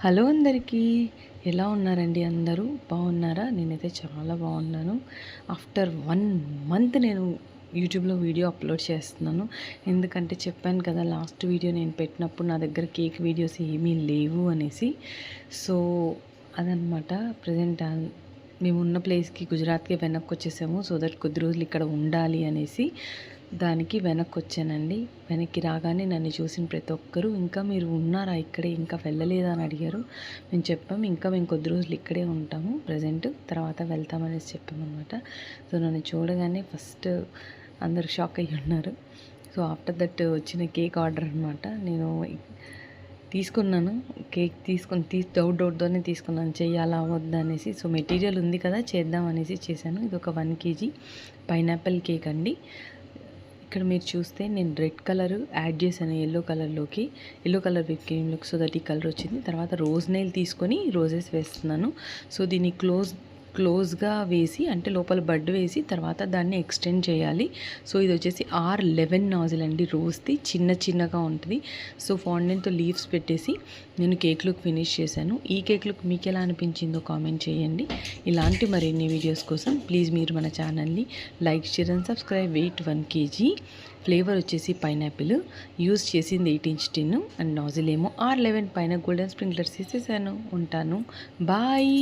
Hello అందరికీ, ఎలా ఉన్నారండి? అందరూ బాగున్నారా? నేనైతే చాలా బాగున్నాను. ఆఫ్టర్ 1 మంత్ నేను యూట్యూబ్లో వీడియో అప్లోడ్ చేస్తున్నాను. ఎందుకంటే చెప్పాను కదా, లాస్ట్ వీడియో నేను పెట్టినప్పుడు నా దగ్గర కేక్ వీడియోస్ ఏమీ లేవు అనేసి. సో అదనమాట. ప్రజెంట్ మేమున్న ప్లేస్కి, గుజరాత్కి వెనక్కి వచ్చేసాము. సో దట్ కొద్ది రోజులు ఇక్కడ ఉండాలి అనేసి దానికి వెనక్కి వచ్చానండి. వెనక్కి రాగానే నన్ను చూసిన ప్రతి ఒక్కరూ, ఇంకా మీరు ఉన్నారా ఇక్కడే, ఇంకా వెళ్ళలేదా అని అడిగారు. మేము చెప్పాము, ఇంకా మేము కొద్ది రోజులు ఇక్కడే ఉంటాము ప్రజెంట్, తర్వాత వెళ్తామనేసి చెప్పామన్నమాట. సో నన్ను చూడగానే ఫస్ట్ అందరూ షాక్ అయ్యి ఉన్నారు. సో ఆఫ్టర్ దట్ వచ్చిన కేక్ ఆర్డర్ అనమాట. నేను తీసుకున్నాను, కేక్ డౌట్తోనే తీసుకున్నాను, చెయ్యాలా వద్దా అనేసి. సో మెటీరియల్ ఉంది కదా, చేద్దాం అనేసి చేశాను. ఇది ఒక 1 kg పైనాపిల్ కేక్ అండి. ఇక్కడ మీరు చూస్తే నేను రెడ్ కలర్ యాడ్ చేశాను ఎల్లో కలర్ విత్ క్రీమ్లోకి. సో దట్ ఈ కలర్ వచ్చింది. తర్వాత రోజ్ నెయిల్ తీసుకొని రోజెస్ వేస్తున్నాను. సో దీన్ని క్లోజ్గా వేసి, అంటే లోపల బడ్ వేసి తర్వాత దాన్ని ఎక్స్టెండ్ చేయాలి. సో ఇది వచ్చేసి R11 నాజిల్ అండి, రోజ్ది చిన్నగా ఉంటుంది. సో ఫాండెంట్తో లీవ్స్ పెట్టేసి నేను కేక్ లుక్ ఫినిష్ చేశాను. ఈ కేక్ లుక్ మీకు ఎలా అనిపించిందో కామెంట్ చేయండి. ఇలాంటి మరిన్ని వీడియోస్ కోసం ప్లీజ్ మీరు మన ఛానల్ని like, share and subscribe. Weight 1 kg, flavour వచ్చేసి పైనాపిల్, యూజ్ చేసింది 8" టిన్ అండ్ నాజిల్ ఏమో R11. పైన గోల్డెన్ స్ప్రింక్లర్స్ వేసేసాను. ఉంటాను, బాయ్.